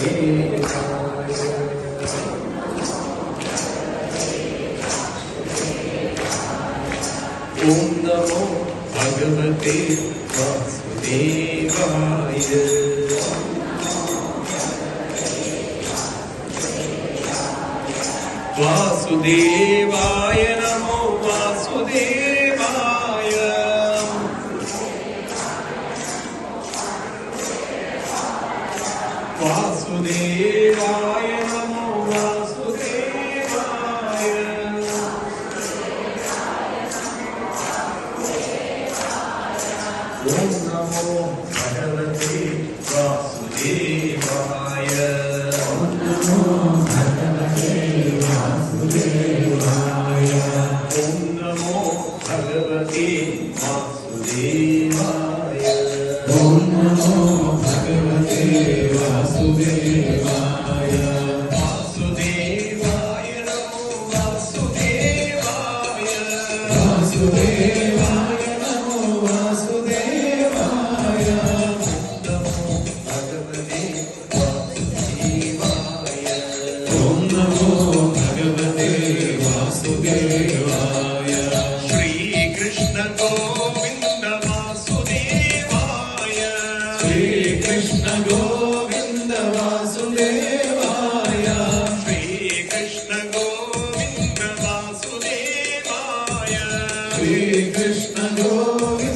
ഓം നമോ ഭഗവതേ വാസുദേവായ. വാസുദേവായ നമോ വാസുദേവായ. വാസുദേവായ നമോ വാസുദേവായ. ഓം നമോ ഭഗവതേ വാസുദേവായ. ഓം നമോ ഭഗവതേ വാസുദേവായ. ഓം നമോ ഭഗവതേ വാസുദേവായ. ഓം നമോ ഭഗവതേ വാസുദേവായ. വാസുദേവായ നമോ വാസുദേവായ. വാസുദേവായ നമോ വാസുദേവായ. ഓം നമോ ഭഗവതേ വാസുദേവായ. ശ്രീകൃഷ്ണ ഗോവിന്ദ വാസുദേവായ. ശ്രീകൃഷ്ണ ഗോവിന്ദ വാസുദേവായ. ശ്രീകൃഷ്ണ ഗോവിന്ദ വാസുദേവായ. ശ്രീകൃഷ്ണ ഗോവിന്ദ